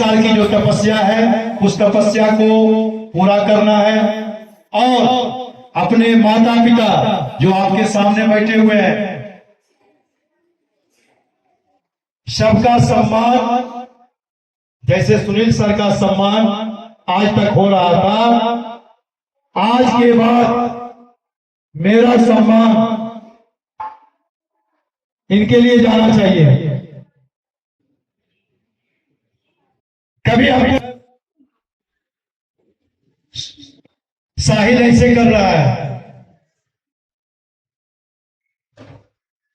साल की जो तपस्या है उस तपस्या को पूरा करना है और अपने माता पिता जो आपके सामने बैठे हुए हैं सबका सम्मान, जैसे सुनील सर का सम्मान आज तक हो रहा था, आज के बाद मेरा सम्मान इनके लिए जाना चाहिए। कभी आपको साहिल ऐसे कर रहा है,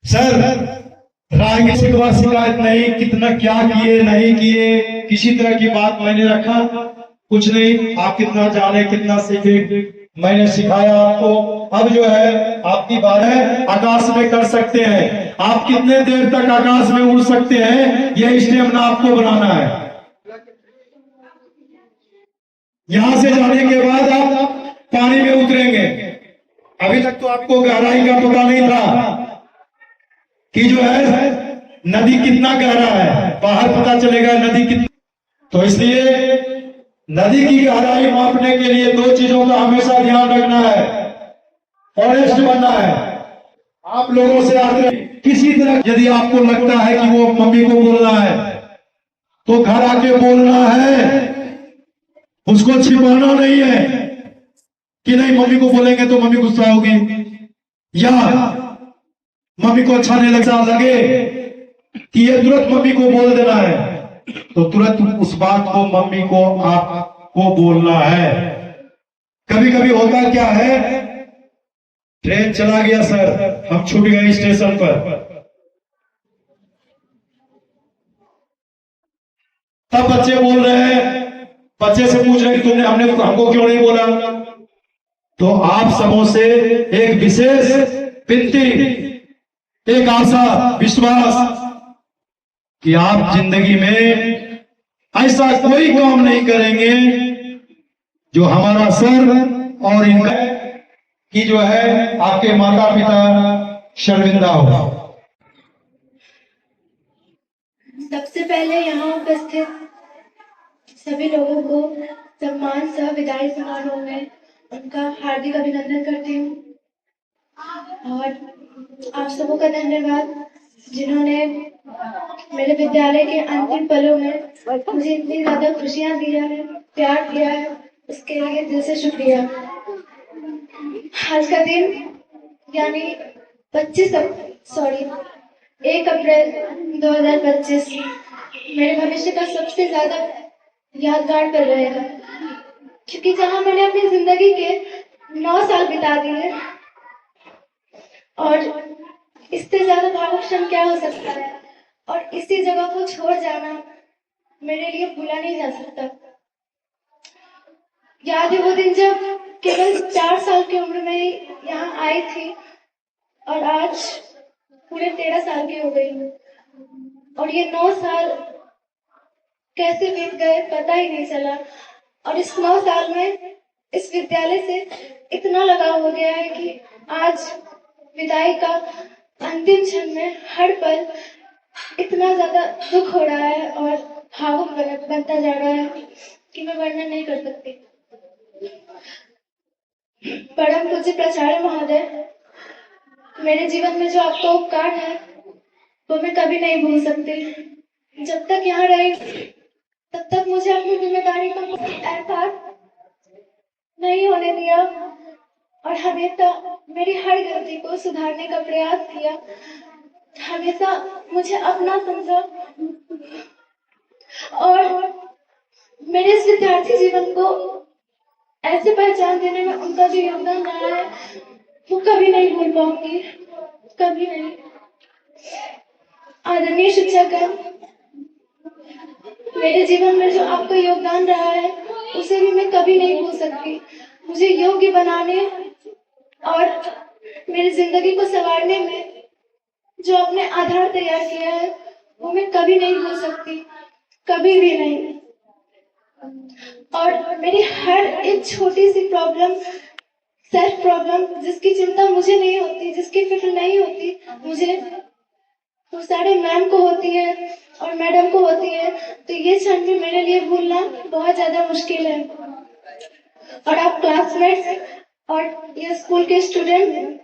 सर राह की शिकवा शिकायत नहीं, कितना क्या किए नहीं किए, किसी तरह की बात मैंने रखा कुछ नहीं। आप कितना जाने कितना सीखे, मैंने सिखाया आपको। अब जो है आपकी बात है, आकाश में कर सकते हैं आप, कितने देर तक आकाश में उड़ सकते हैं यह स्टेमिना आपको बनाना है। यहां से जाने के बाद आप पानी में उतरेंगे। अभी तक तो आपको गहराई का पता नहीं था कि जो है नदी कितना गहरा है, बाहर पता चलेगा नदी कितना। तो इसलिए नदी की गहराई मापने के लिए दो चीजों का हमेशा ध्यान रखना है, ऑनेस्ट बनना है। आप लोगों से आग्रह, किसी तरह यदि आपको लगता है कि वो मम्मी को बोलना है तो घर आके बोलना है, उसको छिपाना नहीं है कि नहीं मम्मी को बोलेंगे तो मम्मी गुस्सा होगी या मम्मी को अच्छा नहीं लगे कि ये तुरंत मम्मी को बोल देना है, तो तुरंत उस बात को मम्मी को आपको बोलना है। कभी कभी होता क्या है, ट्रेन चला गया सर, हम छूट गए स्टेशन पर, तब बच्चे बोल रहे हैं, बच्चे से पूछ रहे हैं तुमने हमको क्यों नहीं बोला। तो आप सबों से एक विशेष विनती, एक आशा, विश्वास कि आप जिंदगी में ऐसा कोई काम नहीं करेंगे जो हमारा सर और इनका कि जो है आपके माता पिता शर्मिंदा हो। सबसे पहले यहाँ उपस्थित सभी लोगों को सम्मान सह विदाई समारोह में उनका हार्दिक अभिनंदन करती हूँ और आप सबों का धन्यवाद जिन्होंने मेरे विद्यालय के अंतिम पलों में मुझे इतनी ज्यादा खुशियाँ दिया है, प्यार दिया है, उसके लिए दिल से शुक्रिया। आज का दिन यानी 1 अप्रैल 2025 मेरे भविष्य का सबसे ज्यादा यादगार पल रहेगा, क्योंकि जहाँ मैंने अपनी जिंदगी के 9 साल बिता दिए और इससे ज्यादा भावुक क्षण क्या हो सकता है, और इसी जगह को छोड़ जाना मेरे लिए भूला नहीं जा सकता। याद है वो दिन जब केवल 4 साल की उम्र में ही यहाँ आई थी और आज पूरे 13 साल की हो गई हूँ, और ये 9 साल कैसे बीत गए पता ही नहीं चला। और इस 9 साल में इस विद्यालय से इतना लगाव हो गया है कि आज विदाई का अंतिम क्षण में हर पल इतना ज्यादा दुख हो रहा है और भावुक बनता जा रहा है कि मैं वर्णन नहीं कर सकती। परम पूज्य प्राचार्य महोदय, मेरे जीवन में जो आपका उपकार है वो मैं कभी नहीं भूल सकती। जब तक यहाँ रही तब तक मुझे अपनी जिम्मेदारी का कोई एहसास नहीं होने दिया और हमेशा मेरी हर गलती को सुधारने का प्रयास किया, हमेशा मुझे अपना समझा और मेरे इस विद्यार्थी जीवन को ऐसे पहचान देने में उनका जो योगदान रहा है वो कभी नहीं भूल पाऊंगी, कभी नहीं। आदरणीय शिक्षकगण, मेरे जीवन में जो आपका योगदान रहा है उसे भी मैं कभी नहीं भूल सकती। मुझे योग्य बनाने और मेरी जिंदगी को संवारने में जो आपने आधार तैयार किया है वो मैं कभी नहीं भूल सकती, कभी भी नहीं। और मेरी हर एक छोटी सी प्रॉब्लम, सेल्फ प्रॉब्लम, जिसकी चिंता मुझे नहीं होती, जिसकी फिक्र नहीं होती मुझे, वो सारे मैम को होती है और मैडम को होती है, तो ये क्षण भी मेरे लिए भूलना बहुत ज्यादा मुश्किल है। और आप क्लासमेट्स और ये स्कूल के स्टूडेंट,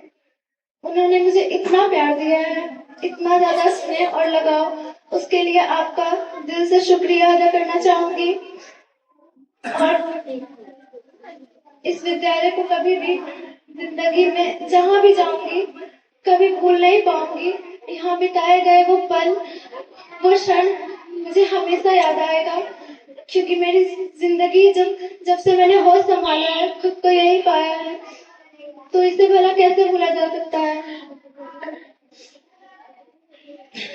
उन्होंने मुझे इतना प्यार दिया है, इतना ज्यादा स्नेह और लगाव, उसके लिए आपका दिल से शुक्रिया अदा करना चाहूंगी। और इस विद्यालय को कभी भी जिंदगी में जहां भी जाऊंगी कभी भूल नहीं पाऊंगी। यहाँ बिताए गए वो पल, वो क्षण मुझे हमेशा याद आएगा, क्योंकि मेरी जिंदगी जब जब से मैंने होश संभाला है, खुद को यही पाया है, तो इसे भला कैसे भूला जा सकता है।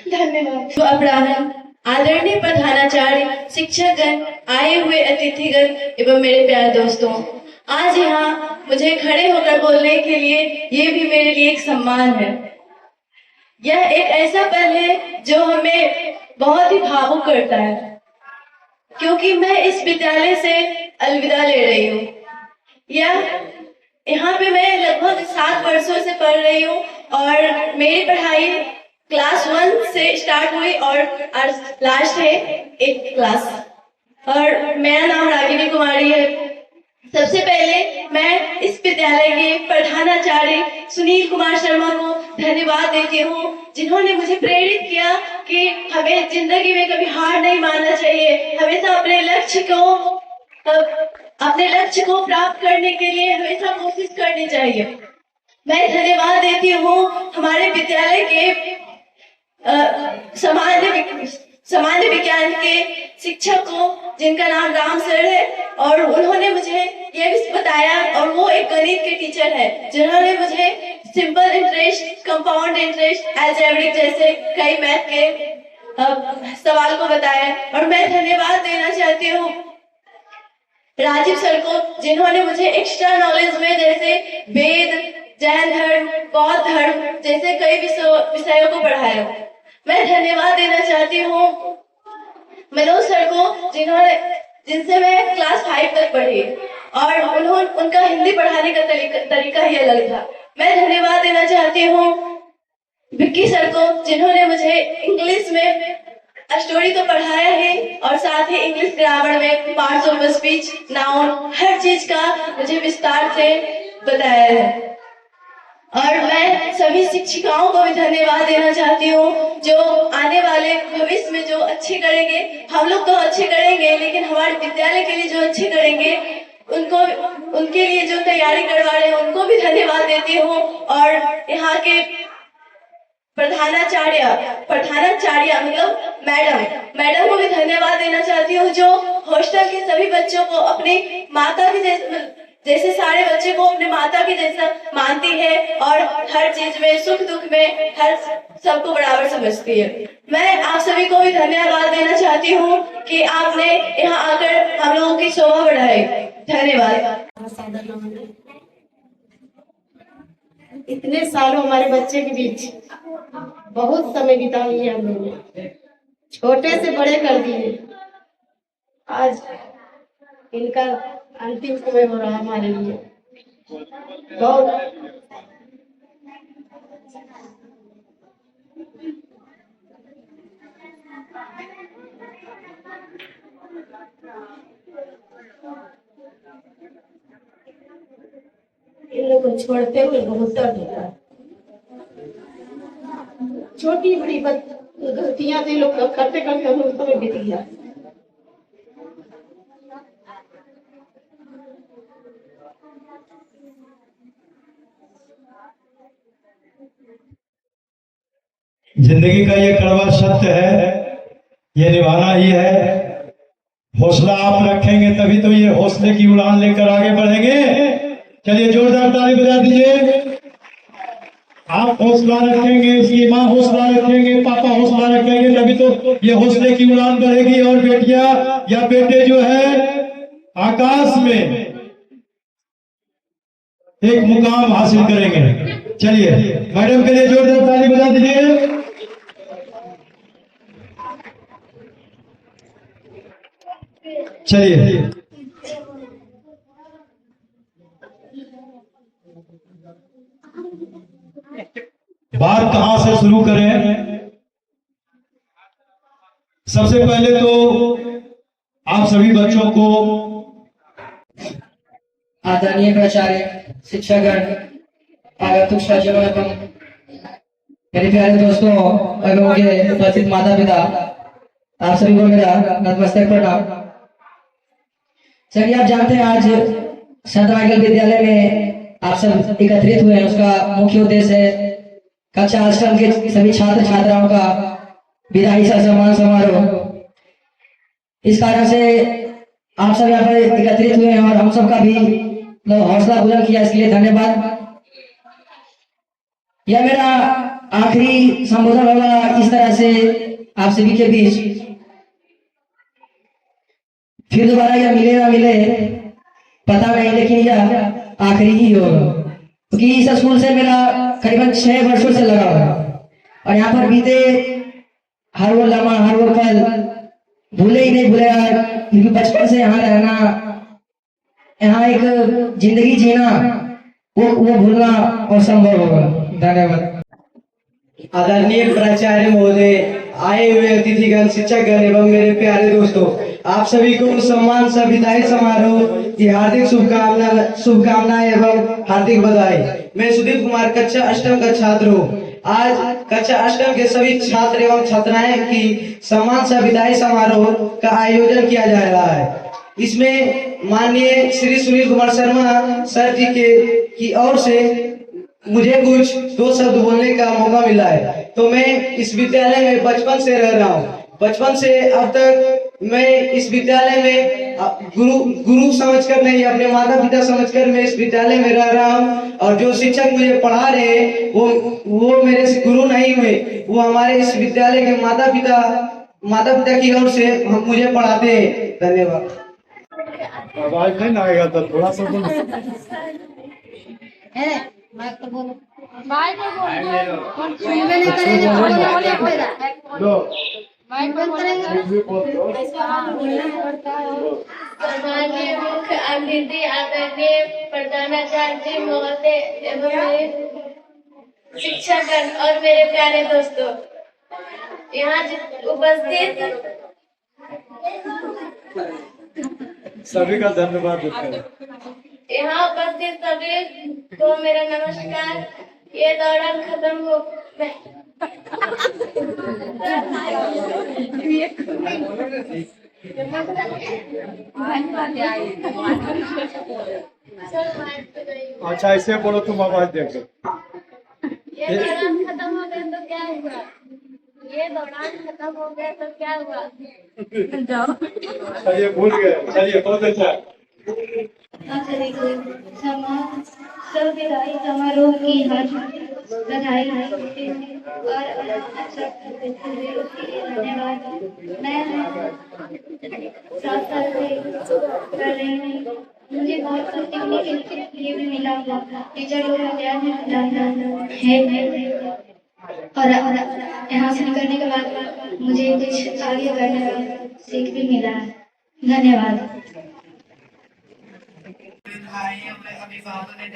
धन्यवाद। तो अपराहन, आदरणीय प्रधानाचार्य, शिक्षकगण, आए हुए अतिथिगण एवं मेरे प्यारे दोस्तों, आज यहाँ मुझे खड़े होकर बोलने के लिए ये भी मेरे लिए एक सम्मान है। यह एक ऐसा पल है जो हमें बहुत ही भावुक करता है, क्योंकि मैं इस विद्यालय से अलविदा ले रही हूँ। यहाँ पे मैं लगभग 7 वर्षों से पढ़ रही हूँ और मेरी पढ़ाई क्लास 1 से स्टार्ट हुई और आज लास्ट है 8th क्लास। और मेरा नाम रागिनी कुमारी है। सबसे पहले मैं इस विद्यालय के प्रधानाचार्य सुनील कुमार शर्मा को धन्यवाद देती हूँ, जिन्होंने मुझे प्रेरित किया कि हमें जिंदगी में कभी हार नहीं मानना चाहिए, हमेशा अपने लक्ष्य को प्राप्त करने के लिए हमेशा कोशिश करनी चाहिए। मैं धन्यवाद देती हूँ हमारे विद्यालय के सामान्य विज्ञान के शिक्षक को, जिनका नाम राम सर है, और उन्होंने मुझे ये भी बताया, और वो एक गणित के टीचर है जिन्होंने मुझे simple interest, compound interest, algebraic जैसे कई मैथ के सवाल को बताया। और मैं धन्यवाद देना चाहती हूँ राजीव सर को, जिन्होंने मुझे एक्स्ट्रा नॉलेज में जैसे वेद, जैन धर्म, बौद्ध धर्म जैसे कई विषयों को पढ़ाया। मैं धन्यवाद देना चाहती हूँ मनोज सर को, जिनसे मैं क्लास 5 तक पढ़ी, और उनका हिंदी पढ़ाने का तरीका ही अलग था। मैं धन्यवाद देना चाहती हूँ विक्की सर को, जिन्होंने मुझे इंग्लिश में स्टोरी तो पढ़ाया है और साथ ही इंग्लिश ग्रामर में पार्ट्स ऑफ स्पीच, नाउन, हर चीज का मुझे विस्तार से बताया है। और मैं सभी शिक्षिकाओं को भी धन्यवाद देना चाहती हूँ, जो आने वाले भविष्य में जो अच्छे करेंगे। हम लोग तो अच्छे करेंगे, लेकिन हमारे विद्यालय के लिए जो अच्छे करेंगे, उनके लिए जो तैयारी करवा रहे हैं उनको भी धन्यवाद देती हूँ। और यहाँ के प्रधानाचार्य मतलब मैडम को भी धन्यवाद देना चाहती हूँ, जो हॉस्टल के सभी बच्चों को अपनी माता के जैसे सारे बच्चे को अपने माता के जैसा मानती है, और हर चीज में, सुख दुख में हर सबको बराबर समझती है। मैं आप सभी को भी धन्यवाद देना चाहती हूँ कि आपने यहाँ आकर हम लोगों की शोभा बढ़ाई। धन्यवाद। इतने सालों हमारे बच्चे के बीच बहुत समय बिता लिया हम लोगों ने, छोटे से बड़े कर दिए। आज इनका अंतिम समय हो रहा हमारे लिए। बहुत इन लोगों को छोड़ते हुए बहुत दर्द होता है। छोटी बड़ी गलतियां थे लोग करते करते हम लोग समय बीत गया। जिंदगी का ये कड़वा सत्य है, ये निभाना ही है। हौसला आप रखेंगे तभी तो ये हौसले की उड़ान लेकर आगे बढ़ेंगे। चलिए जोरदार ताली बजा दीजिए। आप हौसला रखेंगे, इसकी माँ हौसला रखेंगे, पापा हौसला रखेंगे, तभी तो ये हौसले की उड़ान बढ़ेगी और बेटियां या बेटे जो है आकाश में एक मुकाम हासिल करेंगे। चलिए मैडम के लिए जोरदार ताली बजा दीजिए। चलिए बात कहां से शुरू करें? सबसे पहले तो आप सभी बच्चों को आदरणीय प्राचार्य, शिक्षकगण, आगंतुक सज्जनों एवं मेरे प्यारे दोस्तों एवं मुझे उपस्थित माता पिता, आप सभी को मेरा नतमस्तक प्रणाम। चलिए, आप जानते हैं आज संत माइकल विद्यालय में आप सब एकत्रित हुए हैं, उसका मुख्य उद्देश्य है कक्षा अष्टम के सभी छात्र छात्राओं का विदाई सम्मान समारोह। इस कारण से आप सब यहाँ पर एकत्रित हुए हैं और हम सब का भी हौसला बुलंद किया, इसके लिए धन्यवाद। यह मेरा आखिरी संबोधन होगा इस तरह से आप सभी के बीच। फिर दोबारा यह मिले ना मिले पता नहीं, लेकिन यह आखिरी ही होगा, क्योंकि इस स्कूल से मेरा करीबन 6 वर्षों से लगा हुआ और यहाँ पर बीते हर वो लम्हा, हर वो पल भूले ही नहीं भूलेगा, क्योंकि बचपन से यहाँ रहना, यहाँ एक जिंदगी जीना, वो भूलना असंभव होगा। धन्यवाद। आदरणीय प्राचार्य महोदय, आए हुए अतिथिगण, शिक्षकगण एवं मेरे प्यारे दोस्तों, आप सभी को सम्मान सह विदाई समारोह की हार्दिक शुभकामनाएं एवं हार्दिक बधाई। मैं सुदीप कुमार कक्षा अष्टम का छात्र हूँ। आज कक्षा अष्टम के सभी छात्र एवं छात्राएं की सम्मान सह विदाई समारोह का आयोजन किया जा रहा है। इसमें माननीय श्री सुनील कुमार शर्मा सर जी की ओर से मुझे कुछ 2 शब्द बोलने का मौका मिला है। तो मैं इस विद्यालय में बचपन से रह रहा हूँ। बचपन से अब तक मैं इस विद्यालय में गुरु समझकर नहीं, अपने माता पिता समझकर मैं इस विद्यालय में रह रहा हूँ। और जो शिक्षक मुझे पढ़ा रहे हैं वो मेरे गुरु नहीं हुए, वो हमारे इस विद्यालय के माता पिता की ओर से हम मुझे पढ़ाते हैं। धन्यवाद। आवाज नहीं आएगा तो थोड़ा सा बोलो। माननीय मुख्य अतिथि, आदरणीय प्रधानाचार्य महोदय एवं मेरे शिक्षकगण और मेरे प्यारे दोस्तों, यहाँ उपस्थित सभी का धन्यवाद देते हैं। यहाँ उपस्थित सभी को मेरा नमस्कार। ये दौरान खत्म हो अच्छा, ऐसे बोलो, तुम आवाज देखो। ये दौरान खत्म हो गया तो क्या हुआ? ये दौरान खत्म हो गया तो क्या हुआ? चलिए, भूल गए। चलिए, बहुत अच्छा। सब विदाई समारोह की बधाई देती हूँ और अच्छा करते हुए उसके लिए धन्यवाद। मैं 7 साल से कर रही हूँ। मुझे बहुत कुछ सीखने के लिए भी मिला। टीचर लोग का ज्ञान है और यहाँ से निकलने के बाद मुझे कुछ आगे बढ़ने का सीख भी मिला है। धन्यवाद।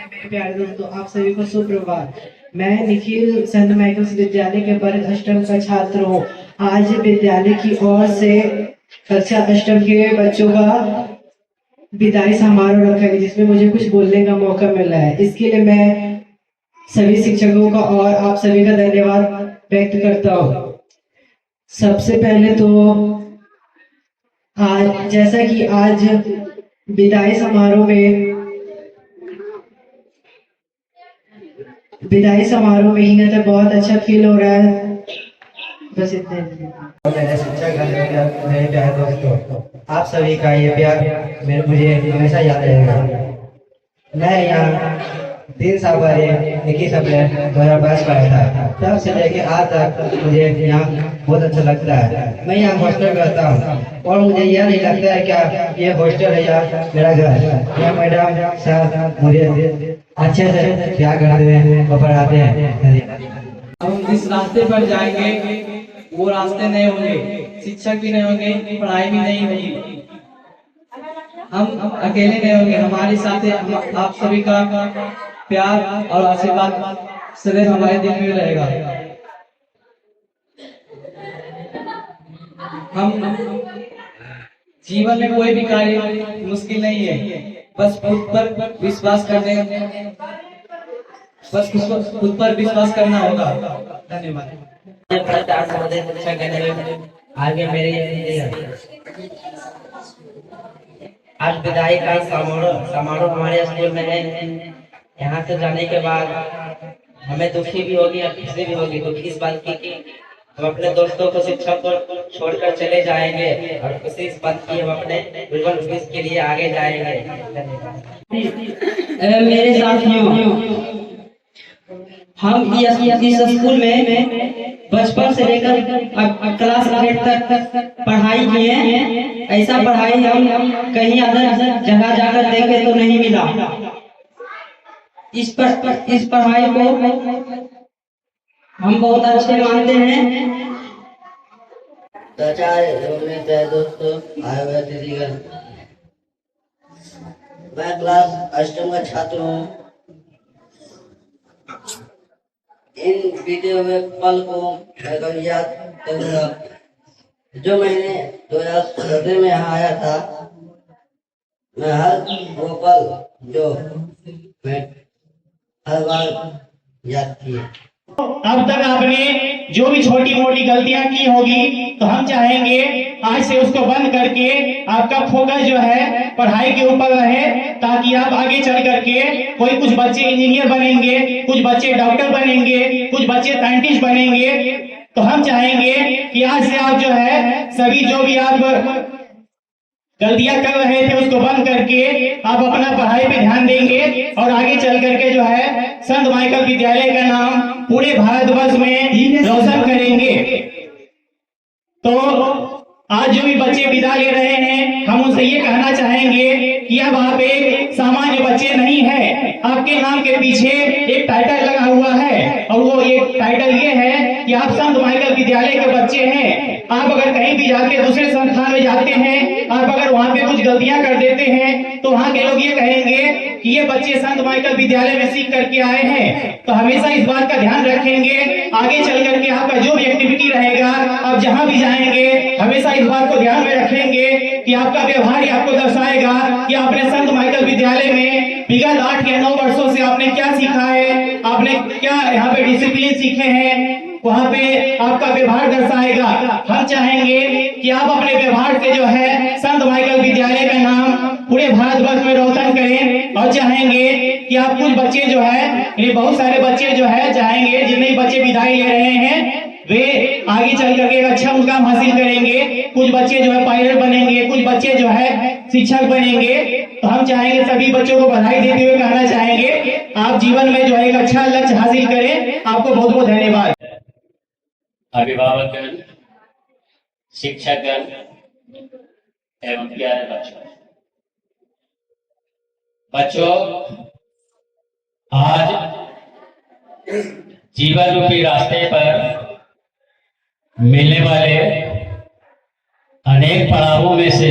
मेरे प्यारे दोस्तों, आप सभी को सुप्रभात। मैं निखिल संत माइकल विद्यालय के वर्ग अष्टम का छात्र हूँ। आज विद्यालय की ओर से कक्षा अष्टम के बच्चों का विदाई समारोह रखा है, जिसमें मुझे कुछ बोलने का मौका मिला है। इसके लिए मैं सभी शिक्षकों का और आप सभी का धन्यवाद व्यक्त करता हूँ। सबसे पहले तो आज, जैसा कि आज विदाई समारोह में ही तो बहुत अच्छा फील हो रहा है। बस इतने। मेरे शिक्षक मेरे प्यारे दोस्तों, आप सभी का ये प्यार मुझे हमेशा याद रहेगा। मैं यहाँ 3 साल पहले 21 अप्रैल 2022 को आया था। तब से लेके आज तक मुझे यहाँ बहुत अच्छा लगता है। मैं यहाँ हॉस्टल में रहता हूँ और मुझे यह नहीं लगता है क्या ये हॉस्टल है या मेरा घर है। यह मैडम सर मुझे अच्छे से प्यार करते हैं और पढ़ाते हैं। हम जिस रास्ते पर जाएंगे वो रास्ते नहीं होंगे, शिक्षक भी नहीं होंगे, पढ़ाई भी नहीं होगी, हम अकेले नहीं होंगे। हमारे साथ आप सभी का प्यार और आशीर्वाद सदैव हमारे दिल में रहेगा। हम जीवन में कोई भी कार्य मुश्किल नहीं है, बस खुद पर विश्वास करने, बस खुद पर विश्वास करना होगा। धन्यवाद। आगे मेरे आज विदाई का समारोह हमारे स्कूल में है। यहाँ से जाने के बाद हमें दुखी भी होगी और खुशी भी होगी। दुखी इस बात की कि हम अपने दोस्तों को, शिक्षक को छोड़कर चले जाएंगे, और खुशी इस बात की हम अपने जीवन भविष्य के लिए आगे जाएंगे। मेरे साथियों, हम इस स्कूल में बचपन से लेकर क्लास 8 तक पढ़ाई किए हैं। ऐसा पढ़ाई हम कहीं अदर जगह जाकर देखे तो नहीं मिला। इस पढ़ाई को हम बहुत अच्छे मानते हैं। दोस्तों, आए हुए अतिथिगण, मैं क्लास 8वीं का छात्र हूँ। इन बीते हुए पल को मैं कभी याद करूंगा। जो मैंने 2017 में यहाँ आया था, मैं हर वो पल जो मैं हर बार याद किए। अब तक आपने जो भी छोटी मोटी गलतियां की होगी, तो हम चाहेंगे आज से उसको बंद करके आपका फोकस जो है पढ़ाई के ऊपर रहे, ताकि आप आगे चल करके कुछ बच्चे इंजीनियर बनेंगे, कुछ बच्चे डॉक्टर बनेंगे, कुछ बच्चे साइंटिस्ट बनेंगे। तो हम चाहेंगे कि आज से आप जो है सभी जो भी आप गलतियां कर रहे थे उसको बंद करके आप अपना पढ़ाई पे ध्यान देंगे, और आगे चल करके जो है संत माइकल विद्यालय का नाम पूरे भारतवर्ष में रोशन करेंगे। तो आज जो भी बच्चे विदा ले रहे हैं, हम उनसे ये कहना चाहेंगे कि अब आप एक सामान्य बच्चे नहीं है, आपके नाम के पीछे एक टाइटल लगा हुआ है, और वो एक टाइटल ये है कि आप संत माइकल विद्यालय के बच्चे हैं। आप अगर कहीं भी जाके दूसरे संस्थान में जाते हैं, आप अगर वहाँ पे कुछ गलतियां कर देते हैं, तो वहाँ के लोग ये कहेंगे कि ये बच्चे संत माइकल विद्यालय में सीख करके आए हैं। तो हमेशा इस बात का ध्यान रखेंगे, आगे चल करके आपका जो भी एक्टिविटी रहेगा, आप जहाँ भी जाएंगे हमेशा इस बात को ध्यान में रखेंगे कि आपका व्यवहार ही आपको दर्शाएगा कि आपने संत माइकल विद्यालय में विगत 8 या 9 वर्षों से आपने क्या सीखा है, आपने क्या यहाँ पे डिसिप्लिन सीखे हैं, वहाँ पे आपका व्यवहार दर्शाएगा। हम चाहेंगे कि आप अपने व्यवहार से जो है संत माइकल विद्यालय का नाम पूरे भारतवर्ष में रोशन करें, और चाहेंगे कि आप कुछ बच्चे जो है, ये बहुत सारे बच्चे जो है चाहेंगे, जितने भी बच्चे विदाई ले रहे हैं वे आगे चल करके एक अच्छा मुकाम हासिल करेंगे। कुछ बच्चे जो है पायलट बनेंगे, कुछ बच्चे जो है शिक्षक बनेंगे। तो हम चाहेंगे सभी बच्चों को बधाई देते हुए कहना चाहेंगे आप जीवन में जो है एक अच्छा लक्ष्य हासिल करें। आपको बहुत बहुत धन्यवाद। अभिभावकगण, शिक्षकगण एवं प्यारे बच्चों, आज जीवन रूपी रास्ते पर मिलने वाले अनेक पड़ावों में से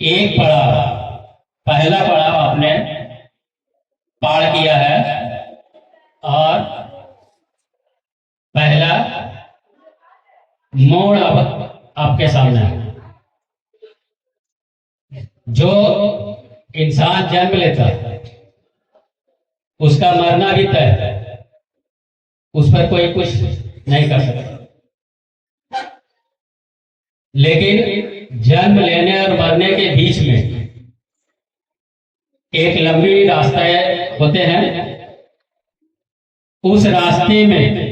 एक पड़ाव, पहला पड़ाव आपने पार किया है, और पहला मोड़ अब आपके सामने है। जो इंसान जन्म लेता है उसका मरना भी तय है, उस पर कोई कुछ नहीं कर सकता। लेकिन जन्म लेने और मरने के बीच में एक लंबी रास्ता होते हैं। उस रास्ते में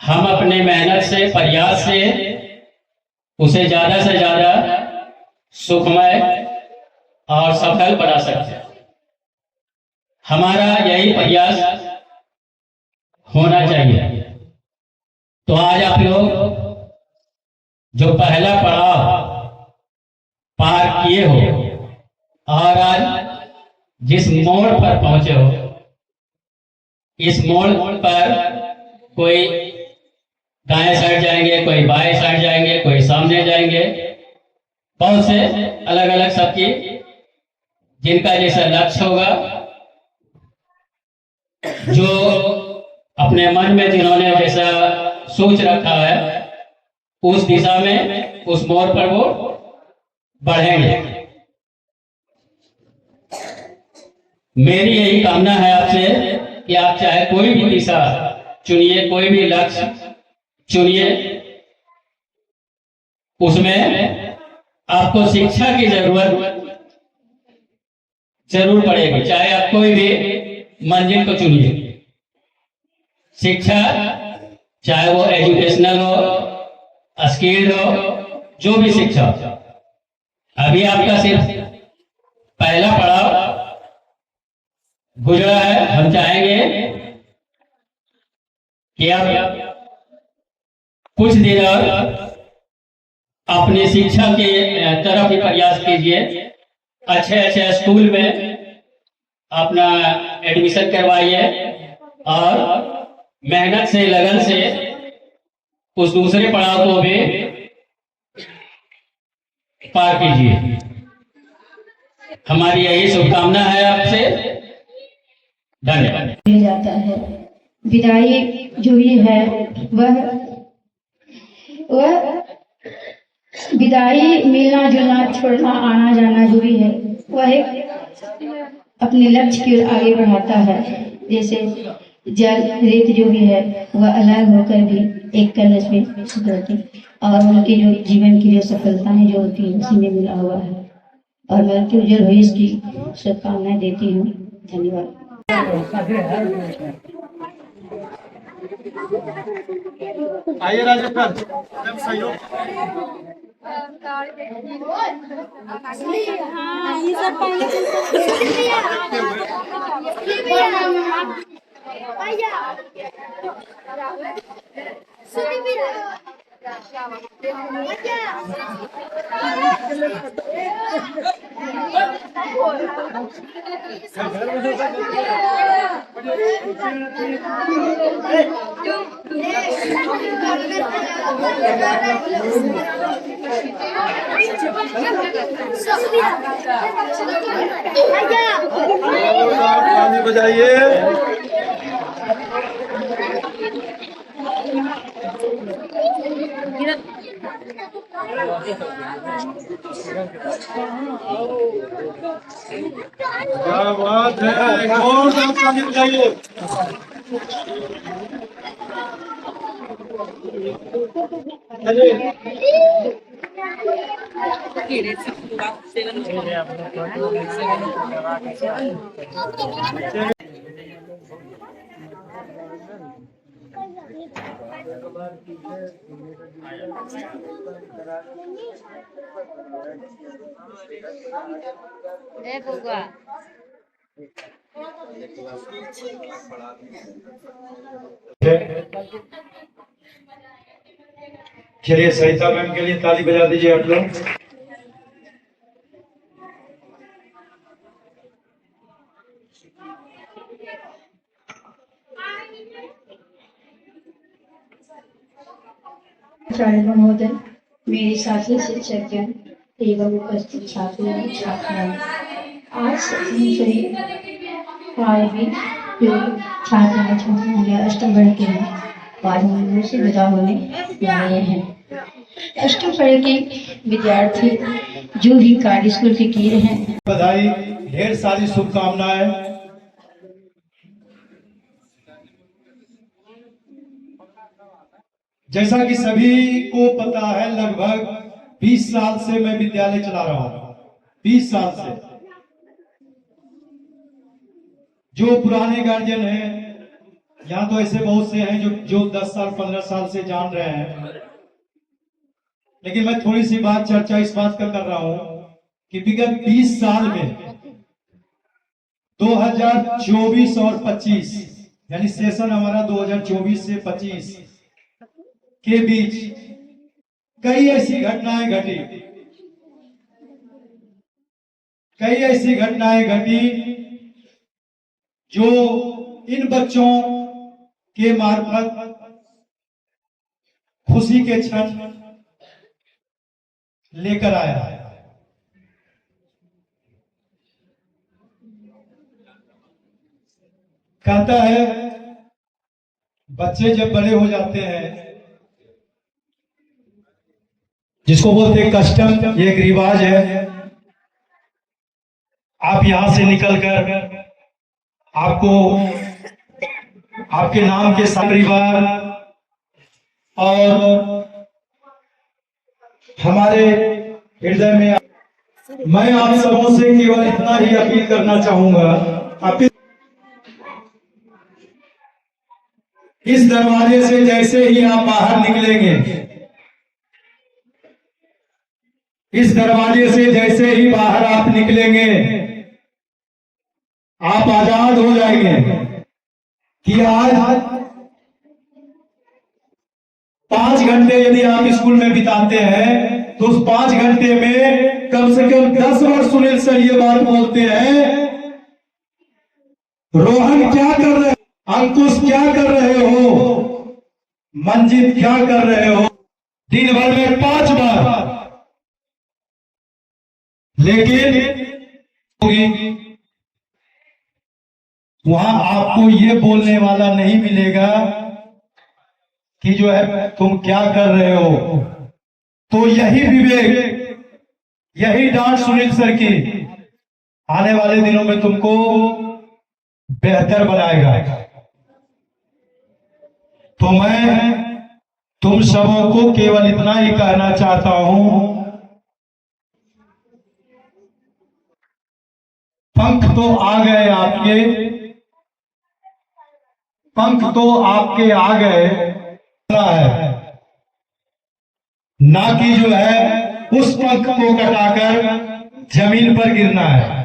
हम अपने मेहनत से, प्रयास से उसे ज्यादा से ज्यादा सुखमय और सफल बना सकते हैं। हमारा यही प्रयास होना चाहिए। तो आज आप लोग जो पहला पड़ाव पार किए हो और आज जिस मोड़ पर पहुंचे हो, इस मोड़ पर कोई दाएं साइड जाएंगे, कोई बाएं साइड जाएंगे, कोई सामने जाएंगे, बहुत से अलग अलग सबकी जिनका जैसा लक्ष्य होगा, जो अपने मन में जिन्होंने जैसा सोच रखा है उस दिशा में, उस मोड़ पर वो बढ़ेंगे। मेरी यही कामना है आपसे कि आप चाहे कोई भी दिशा चुनिए, कोई भी लक्ष्य चुनिए, उसमें आपको शिक्षा की जरूरत जरूर पड़ेगी। चाहे आप कोई भी मंजिल को चुनिए, शिक्षा चाहे वो एजुकेशनल हो, स्किल्ड हो, जो भी शिक्षा हो। अभी आपका सिर्फ पहला पड़ाव गुजरा है। हम चाहेंगे कि आप कुछ दिन और अपनी शिक्षा के तरफ ही प्रयास कीजिए। अच्छे अच्छे स्कूल में अपना एडमिशन करवाइए और मेहनत से, लगन से उस दूसरे पड़ाव को भी पार कीजिए। हमारी यही शुभकामना है आपसे। धन्यवाद। जाता है विदाई जो भी है वह विदाई, मिलना जुलना, छोड़ना, आना जाना जो भी है वह एक अपने लक्ष्य की ओर आगे बढ़ाता है। जैसे जल रेत जो भी है वह अलग होकर भी एक कलश में सुधरती, और उनकी जो जीवन की जो सफलताएं जो होती है उसी में मिला हुआ है। और मैं उनकी उज्जवल भविष्य की शुभकामनाएं देती हूँ। धन्यवाद। आइए राजेश सहयोग। ताली बजाइए। क्या बात है, और ताली बजाइए। चलिए सरिता मैम के लिए ताली बजा दीजिए आप लोग। आचार्य महोदय, मेरे साथी शिक्षक एवं उपस्थित छात्र एवं छात्राएं, आज सभी 12वीं छात्र एवं छात्राएं अष्टम वर्ग के हैं। आज हम लोगों से विदा होने वाले हैं। अष्टम वर्ग के विद्यार्थी जो भी कार्य स्कूल के किए हैं, बधाई, ढेर सारी शुभकामनाएं। जैसा कि सभी को पता है, लगभग 20 साल से मैं विद्यालय चला रहा हूं। 20 साल से। जो पुराने गार्जियन हैं, यहाँ तो ऐसे बहुत से हैं जो 10 साल 15 साल से जान रहे हैं, लेकिन मैं थोड़ी सी बात चर्चा इस बात का कर रहा हूं कि विगत 20 साल में 2024 और 25 यानी सेशन हमारा 2024 से 25 के बीच कई ऐसी घटनाएं घटी, जो इन बच्चों के मार्फत खुशी के क्षण लेकर आया है। कहता है बच्चे जब बड़े हो जाते हैं जिसको बोलते हैं कस्टम, ये एक रिवाज है। आप यहां से निकलकर आपको आपके नाम के साथ परिवार और हमारे हृदय में मैं आप सबों से केवल इतना ही अपील करना चाहूंगा। आप इस दरवाजे से जैसे ही आप बाहर निकलेंगे, इस दरवाजे से जैसे ही बाहर आप निकलेंगे, आप आजाद हो जाएंगे कि आज 5 घंटे यदि आप स्कूल में बिताते हैं तो उस 5 घंटे में कम से कम 10 बार सुनील सर ये बात बोलते हैं, रोहन क्या कर रहे हो, अंकुश क्या कर रहे हो, मंजित क्या कर रहे हो, दिन भर में 5 बार। लेकिन वहां आपको ये बोलने वाला नहीं मिलेगा कि जो है तुम क्या कर रहे हो। तो यही विवेक, यही डांट सुनील सर की आने वाले दिनों में तुमको बेहतर बनाएगा। तो मैं तुम सबों को केवल इतना ही कहना चाहता हूं, पंख तो आ गए आपके, पंख तो आपके आ गए है, ना कि जो है उस पंख को कटाकर जमीन पर गिरना है।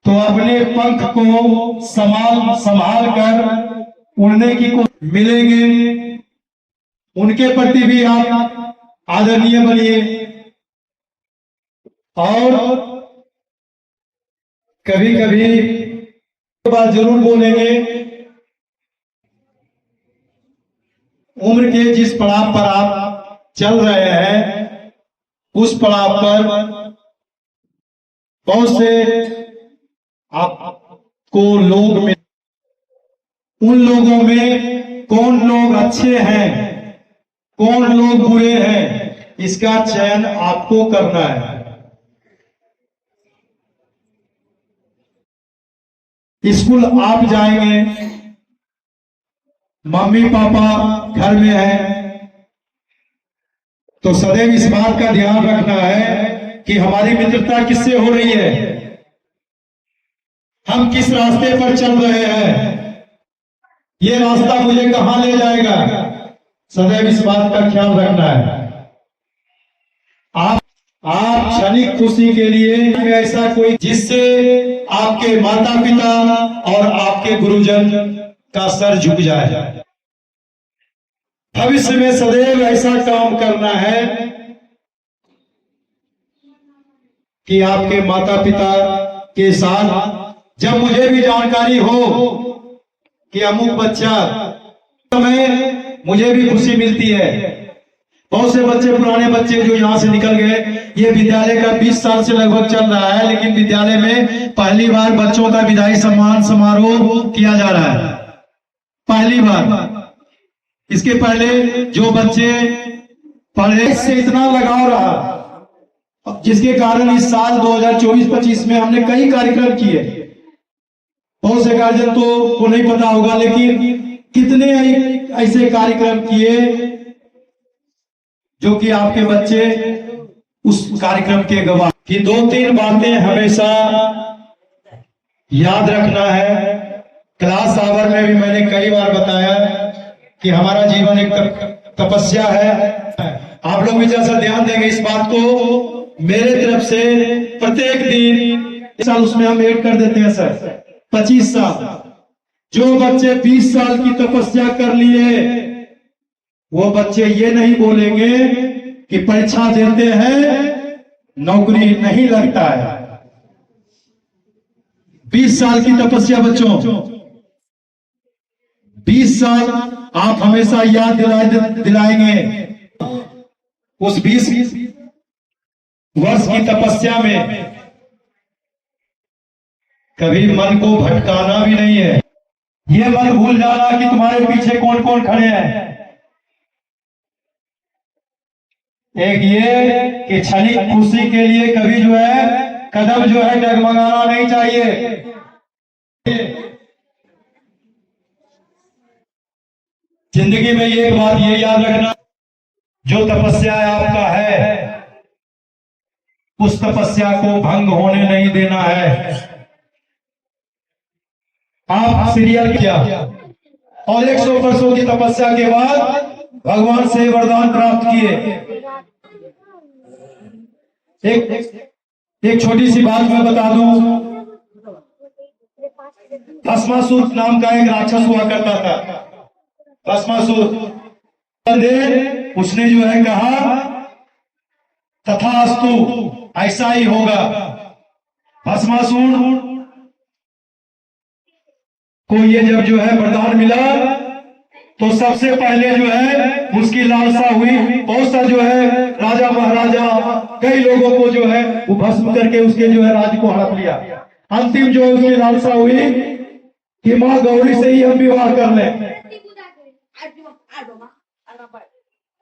तो अपने पंख को संभाल कर उड़ने की कोशिश, मिलेंगे उनके प्रति भी आप आदरणीय बनिए और कभी कभी बात जरूर बोलेंगे। उम्र के जिस पड़ाव पर आप चल रहे हैं उस पड़ाव पर बहुत से आपको लोग में, उन लोगों में कौन लोग अच्छे हैं, कौन लोग बुरे हैं, इसका चयन आपको करना है। स्कूल आप जाएंगे, मम्मी पापा घर में है, तो सदैव इस बात का ध्यान रखना है कि हमारी मित्रता किससे हो रही है, हम किस रास्ते पर चल रहे हैं, ये रास्ता मुझे कहां ले जाएगा, सदैव इस बात का ख्याल रखना है। आप क्षणिक खुशी के लिए ऐसा कोई जिससे आपके माता पिता और आपके गुरुजन का सर झुक जाए, भविष्य में सदैव ऐसा काम करना है कि आपके माता पिता के साथ जब मुझे भी जानकारी हो कि अमुक बच्चा, में मुझे भी खुशी मिलती है। बहुत से बच्चे, पुराने बच्चे जो यहाँ से निकल गए, ये विद्यालय का 20 साल से लगभग चल रहा है, लेकिन विद्यालय में पहली बार बच्चों का विदाई सम्मान समारोह किया जा रहा है, पहली बार। इसके पहले जो बच्चे पढ़े से इतना लगाव रहा, जिसके कारण इस साल 2024-25 में हमने कई कार्यक्रम किए। बहुत से गार्जियन तो को नहीं पता होगा, लेकिन कितने ऐसे कार्यक्रम किए जो कि आपके बच्चे उस कार्यक्रम के गवाह। कि 2-3 बातें हमेशा याद रखना है। क्लास आवर में भी मैंने कई बार बताया कि हमारा जीवन एक तपस्या है। आप लोग भी जैसा ध्यान देंगे इस बात को, मेरे तरफ से प्रत्येक दिन साल उसमें हम ऐड कर देते हैं सर, 25 साल। जो बच्चे 20 साल की तपस्या कर लिए, वो बच्चे ये नहीं बोलेंगे कि परीक्षा देते हैं नौकरी नहीं लगता है। 20 साल की तपस्या बच्चों, 20 साल आप हमेशा याद दिलाएंगे। उस 20 वर्ष की तपस्या में कभी मन को भटकाना भी नहीं है। ये मत भूल जाना कि तुम्हारे पीछे कौन कौन खड़े हैं। एक ये कि क्षणिक खुशी के लिए कभी जो है कदम जो है डगमगाना नहीं चाहिए। जिंदगी में एक बात ये याद रखना, जो तपस्या आपका है उस तपस्या को भंग होने नहीं देना है। आप सीरियल किया और 100 वर्षों की तपस्या के बाद भगवान से वरदान प्राप्त किए। एक छोटी सी बात मैं बता दूं, भस्मासुर नाम का एक राक्षस हुआ करता था। भस्मासुर, उसने जो है कहा तथास्तु, ऐसा ही होगा। भस्मासुर को ये जब जो है वरदान मिला तो सबसे पहले जो है उसकी लालसा हुई, बहुत सा जो है राजा महाराजा कई लोगों को जो है वो भस्म करके उसके जो है राज को हड़प लिया। अंतिम जो है उसकी लालसा हुई कि माँ गौरी से ही हम विवाह कर लें,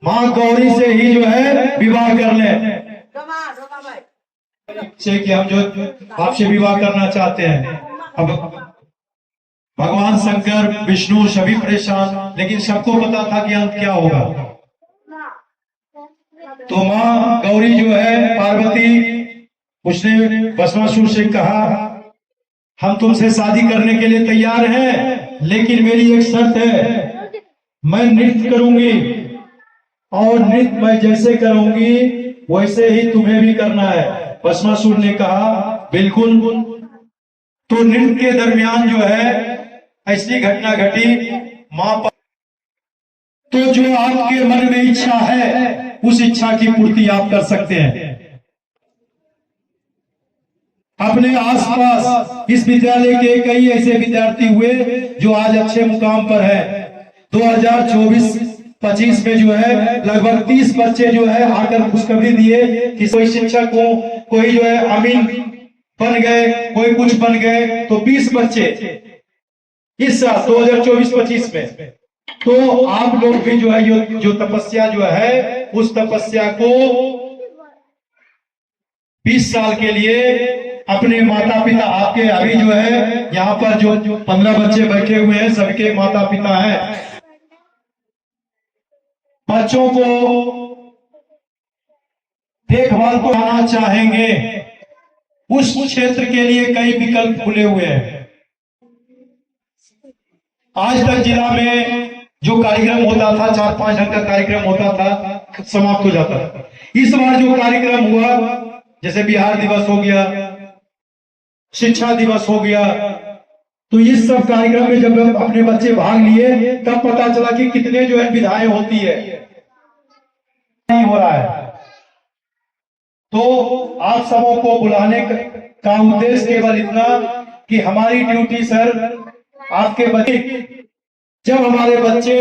माँ गौरी से ही जो है विवाह कर लें, से कि हम जो आपसे विवाह करना चाहते हैं। अब भगवान शंकर विष्णु सभी परेशान, लेकिन सबको पता था कि अंत क्या होगा। तो माँ गौरी जो है पार्वती, उसने भस्मासुर से कहा हम तुमसे शादी करने के लिए तैयार हैं, लेकिन मेरी एक शर्त है, मैं नृत्य करूंगी और नृत्य मैं जैसे करूंगी वैसे ही तुम्हें भी करना है। भस्मासुर ने कहा बिल्कुल। तो नृत्य के दरमियान जो है ऐसी घटना घटी, मां तो जो आपके मन में इच्छा है उस इच्छा की पूर्ति आप कर सकते हैं। अपने आसपास इस विद्यालय के कई ऐसे विद्यार्थी हुए जो आज अच्छे मुकाम पर है। 2024-25 में जो है लगभग 30 बच्चे जो है आकर खुशखबरी दिए कि कोई शिक्षक हो, कोई जो है अमीन बन गए, कोई कुछ बन गए। तो 20 बच्चे इस साल 2024-25 में। तो आप लोग भी जो है जो तपस्या जो है उस तपस्या को 20 साल के लिए अपने माता पिता, आपके अभी जो है यहाँ पर जो 15 बच्चे बैठे हुए हैं सबके माता पिता हैं, बच्चों को देखभाल को आना चाहेंगे। उस क्षेत्र के लिए कई विकल्प खुले हुए हैं। आज तक जिला में जो कार्यक्रम होता था 4-5 ढंग का कार्यक्रम होता था, समाप्त हो जाता था। इस बार जो कार्यक्रम हुआ, जैसे बिहार दिवस हो गया, शिक्षा दिवस हो गया, तो इस सब कार्यक्रम में जब अपने बच्चे भाग लिए तब पता चला कि कितने जो है विधाएं होती है, नहीं हो रहा है। तो आप सबों को बुलाने का उद्देश्य केवल इतना कि हमारी ड्यूटी सर आपके बच्चे, जब हमारे बच्चे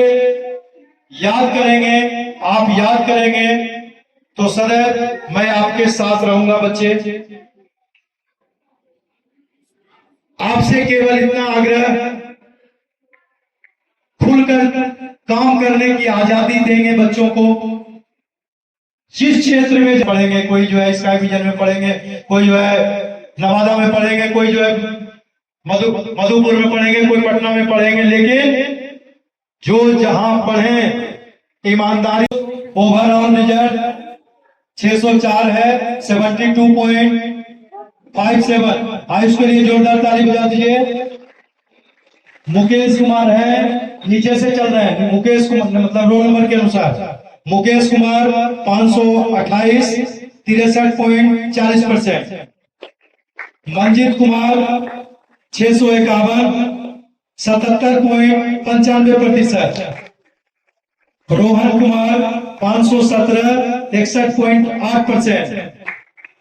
याद करेंगे, आप याद करेंगे तो सदैव मैं आपके साथ रहूंगा। बच्चे, आपसे केवल इतना आग्रह, खुलकर काम करने की आजादी देंगे बच्चों को। जिस क्षेत्र में पढ़ेंगे, कोई जो है स्काई विजन में पढ़ेंगे, कोई जो है नवादा में पढ़ेंगे, कोई जो है मधुपुर में पढ़ेंगे, कोई पटना में पढ़ेंगे, लेकिन जो जहां पढ़े ईमानदारी। ओवरऑल रिजल्ट 604 है, 72.57। आयुष के लिए जोरदार ताली बजा दीजिए। मुकेश कुमार है, नीचे से चल रहे हैं, मुकेश कुमार मतलब रोल नंबर के अनुसार मुकेश कुमार 528, 63.40%। मंजीत कुमार 651, 77.95%। रोहन कुमार 517, 61.8%।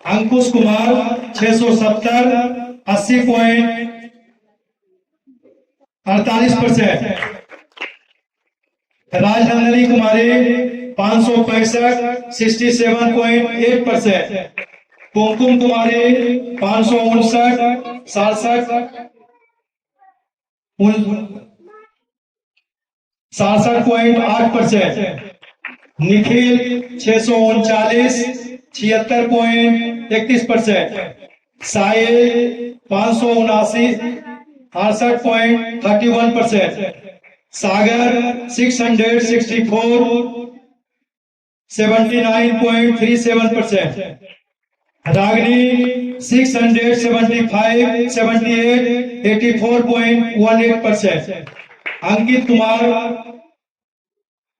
अंकुश कुमार 670, 80.48%। राजनंदिनी कुमारी 565, 67.8%। कुमकुम कुमारी 559, 67.8%। निखिल 639 76.31%, साहिल 579 68.31%, सागर 664 79.37%, रागनी 675 78 84.18%, अंकित कुमार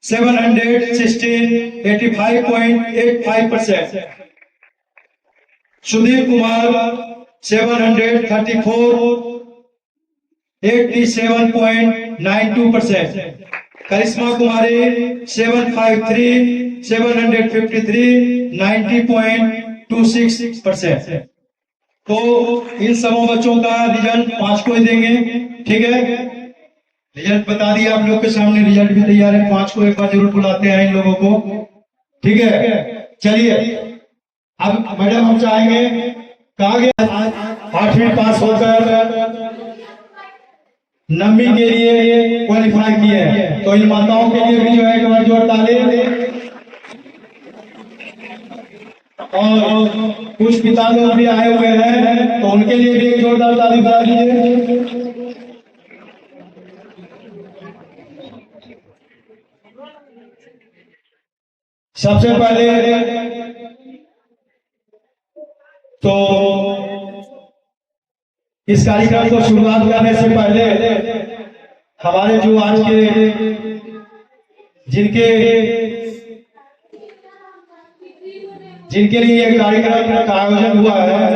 716 85.85%, सुधीर कुमार 734 87.92%, करिश्मा कुमारी 753 753 90.26%। तो इन सबों बच्चों का रिजल्ट 5 को ही देंगे, ठीक है। रिजल्ट बता दिया आप लोग के सामने, रिजल्ट भी तैयार है। 5 को एक बार जरूर बुलाते हैं इन लोगों को, ठीक है। चलिए अब मैडम हम चाहेंगे कहा गया 8वीं पास होकर 9वीं के लिए क्वालिफाई किए हैं, तो इन माताओं के लिए भी जो है एक बार जोर ताली। और कुछ पिता लोग भी आए हुए हैं, तो उनके लिए भी एक जोरदार ताली बजा दीजिए। सबसे पहले तो इस कार्यक्रम को शुरुआत करने से पहले हमारे जो आज के जिनके लिए ये कार्यक्रम का आयोजन हुआ है,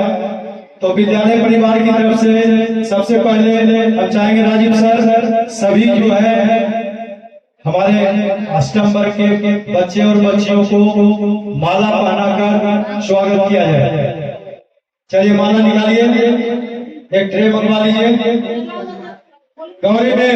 तो विद्यालय परिवार की तरफ से सबसे पहले हम चाहेंगे राजीव सर सभी जो है हमारे अष्टम वर्ग के बच्चे और बच्चियों को माला पहनाकर स्वागत किया जाए। चलिए माला निकालिए, एक ट्रे मंगवा लीजिए। गौरी में